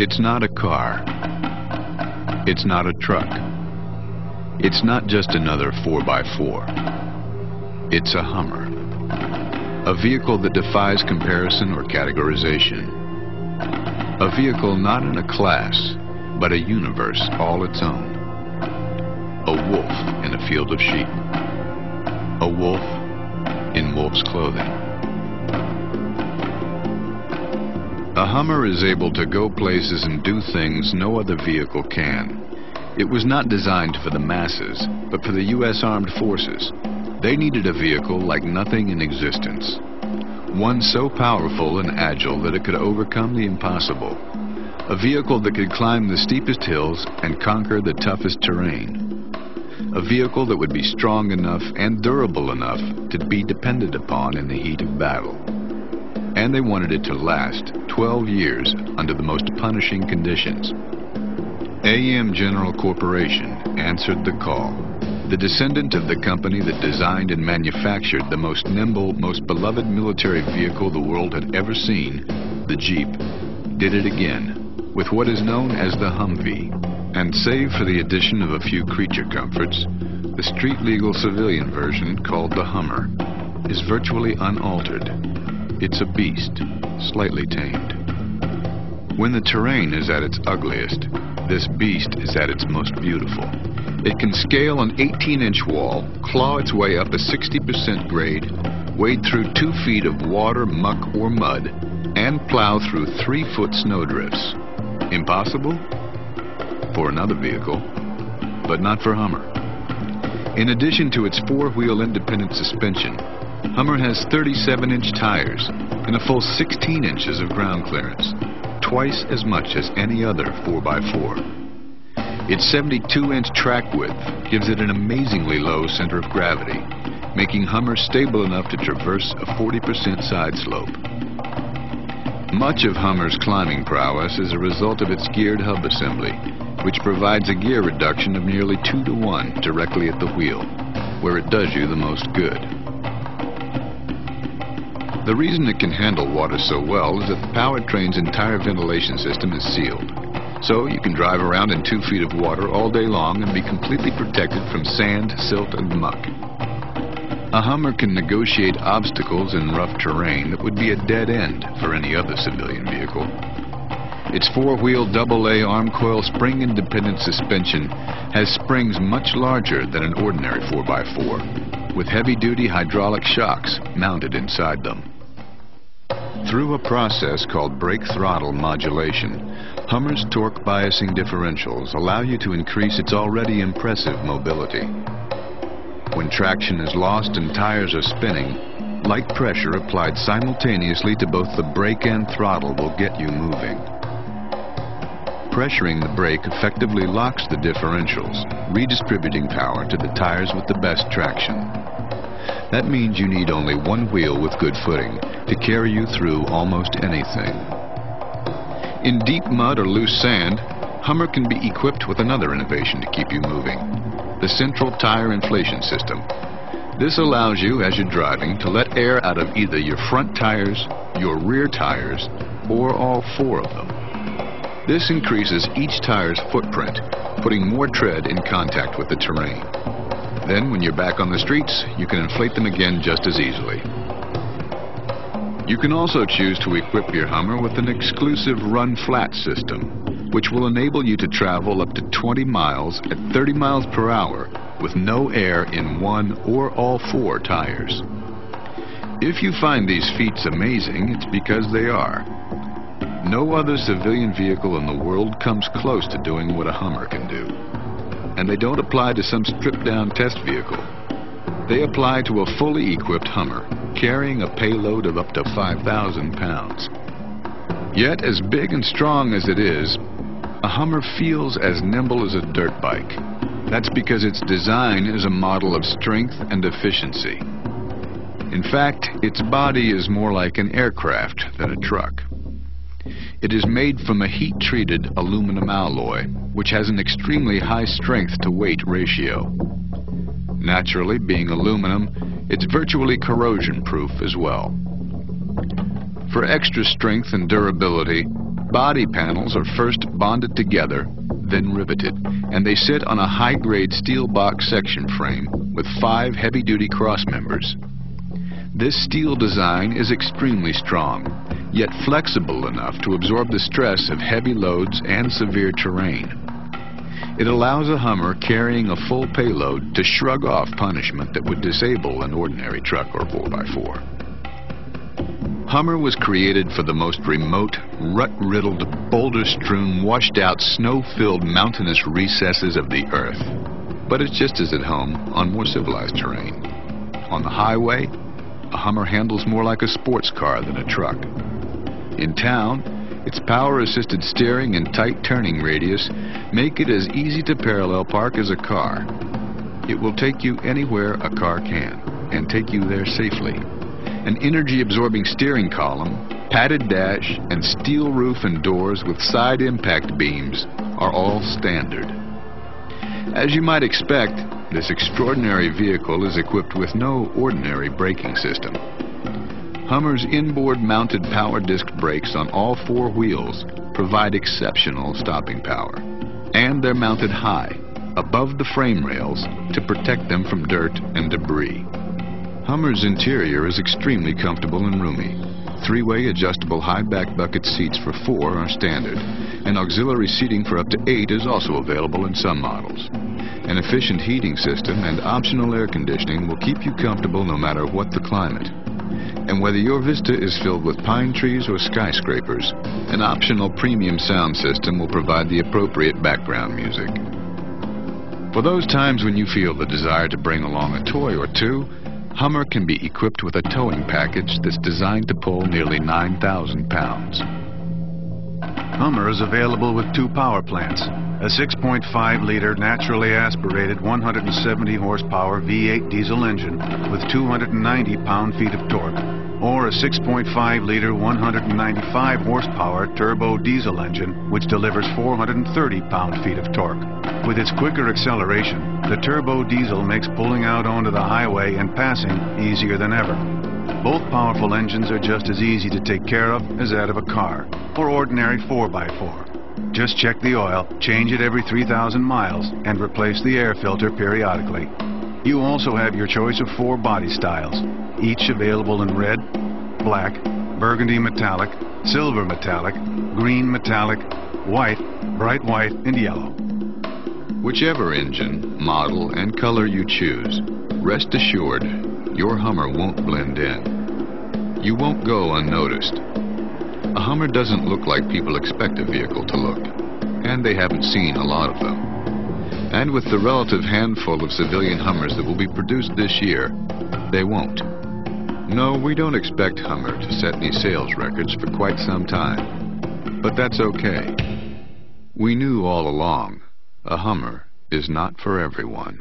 It's not a car. It's not a truck. It's not just another 4x4. It's a Hummer. A vehicle that defies comparison or categorization. A vehicle not in a class, but a universe all its own. A wolf in a field of sheep. A wolf in wolf's clothing. A Hummer is able to go places and do things no other vehicle can. It was not designed for the masses, but for the U.S. Armed Forces. They needed a vehicle like nothing in existence. One so powerful and agile that it could overcome the impossible. A vehicle that could climb the steepest hills and conquer the toughest terrain. A vehicle that would be strong enough and durable enough to be depended upon in the heat of battle. And they wanted it to last 12 years under the most punishing conditions. AM General Corporation answered the call. The descendant of the company that designed and manufactured the most nimble, most beloved military vehicle the world had ever seen, the Jeep, did it again with what is known as the Humvee. And save for the addition of a few creature comforts, the street-legal civilian version, called the Hummer, is virtually unaltered. It's a beast, slightly tamed. When the terrain is at its ugliest, this beast is at its most beautiful. It can scale an 18-inch wall, claw its way up a 60% grade, wade through 2 feet of water, muck, or mud, and plow through 3-foot snowdrifts. Impossible? For another vehicle, but not for Hummer. In addition to its 4-wheel independent suspension, Hummer has 37-inch tires and a full 16 inches of ground clearance, twice as much as any other 4x4. Its 72-inch track width gives it an amazingly low center of gravity, making Hummer stable enough to traverse a 40% side slope. Much of Hummer's climbing prowess is a result of its geared hub assembly, which provides a gear reduction of nearly 2 to 1 directly at the wheel, where it does you the most good. The reason it can handle water so well is that the powertrain's entire ventilation system is sealed. So you can drive around in 2 feet of water all day long and be completely protected from sand, silt, and muck. A Hummer can negotiate obstacles in rough terrain that would be a dead end for any other civilian vehicle. Its 4-wheel AA arm coil spring-independent suspension has springs much larger than an ordinary 4x4, with heavy-duty hydraulic shocks mounted inside them. Through a process called brake throttle modulation, Hummer's torque biasing differentials allow you to increase its already impressive mobility. When traction is lost and tires are spinning, light pressure applied simultaneously to both the brake and throttle will get you moving. Pressuring the brake effectively locks the differentials, redistributing power to the tires with the best traction. That means you need only one wheel with good footing to carry you through almost anything. In deep mud or loose sand, Hummer can be equipped with another innovation to keep you moving: the central tire inflation system. This allows you, as you're driving, to let air out of either your front tires, your rear tires, or all 4 of them. This increases each tire's footprint, putting more tread in contact with the terrain. Then, when you're back on the streets, you can inflate them again just as easily. You can also choose to equip your Hummer with an exclusive run-flat system, which will enable you to travel up to 20 miles at 30 miles per hour with no air in 1 or all 4 tires. If you find these feats amazing, it's because they are. No other civilian vehicle in the world comes close to doing what a Hummer can do. And they don't apply to some stripped-down test vehicle. They apply to a fully equipped Hummer, carrying a payload of up to 5,000 pounds. Yet, as big and strong as it is, a Hummer feels as nimble as a dirt bike. That's because its design is a model of strength and efficiency. In fact, its body is more like an aircraft than a truck. It is made from a heat-treated aluminum alloy, which has an extremely high strength-to-weight ratio. Naturally, being aluminum, it's virtually corrosion-proof as well. For extra strength and durability, body panels are first bonded together, then riveted, and they sit on a high-grade steel box section frame with 5 heavy-duty cross members. This steel design is extremely strong, yet flexible enough to absorb the stress of heavy loads and severe terrain. It allows a Hummer carrying a full payload to shrug off punishment that would disable an ordinary truck or 4x4. Hummer was created for the most remote, rut-riddled, boulder-strewn, washed-out, snow-filled mountainous recesses of the earth. But it's just as at home on more civilized terrain. On the highway, a Hummer handles more like a sports car than a truck. In town, its power-assisted steering and tight turning radius make it as easy to parallel park as a car. It will take you anywhere a car can, and take you there safely. An energy-absorbing steering column, padded dash, and steel roof and doors with side impact beams are all standard. As you might expect, this extraordinary vehicle is equipped with no ordinary braking system. Hummer's inboard mounted power disc brakes on all 4 wheels provide exceptional stopping power. And they're mounted high, above the frame rails, to protect them from dirt and debris. Hummer's interior is extremely comfortable and roomy. 3-way adjustable high back bucket seats for 4 are standard, and auxiliary seating for up to 8 is also available in some models. An efficient heating system and optional air conditioning will keep you comfortable no matter what the climate. And whether your vista is filled with pine trees or skyscrapers, an optional premium sound system will provide the appropriate background music. For those times when you feel the desire to bring along a toy or two, Hummer can be equipped with a towing package that's designed to pull nearly 9,000 pounds. Hummer is available with 2 power plants, a 6.5-liter naturally aspirated 170 horsepower V8 diesel engine with 290 pound-feet of torque, or a 6.5-liter 195 horsepower turbo diesel engine which delivers 430 pound-feet of torque. With its quicker acceleration, the turbo diesel makes pulling out onto the highway and passing easier than ever. Both powerful engines are just as easy to take care of as that of a car or ordinary 4x4. Just check the oil, change it every 3,000 miles, and replace the air filter periodically. You also have your choice of 4 body styles, each available in red, black, burgundy metallic, silver metallic, green metallic, white, bright white, and yellow. Whichever engine, model, and color you choose, rest assured your Hummer won't blend in. You won't go unnoticed. A Hummer doesn't look like people expect a vehicle to look, and they haven't seen a lot of them. And with the relative handful of civilian Hummers that will be produced this year, they won't. No, we don't expect Hummer to set any sales records for quite some time. But that's okay. We knew all along, a Hummer is not for everyone.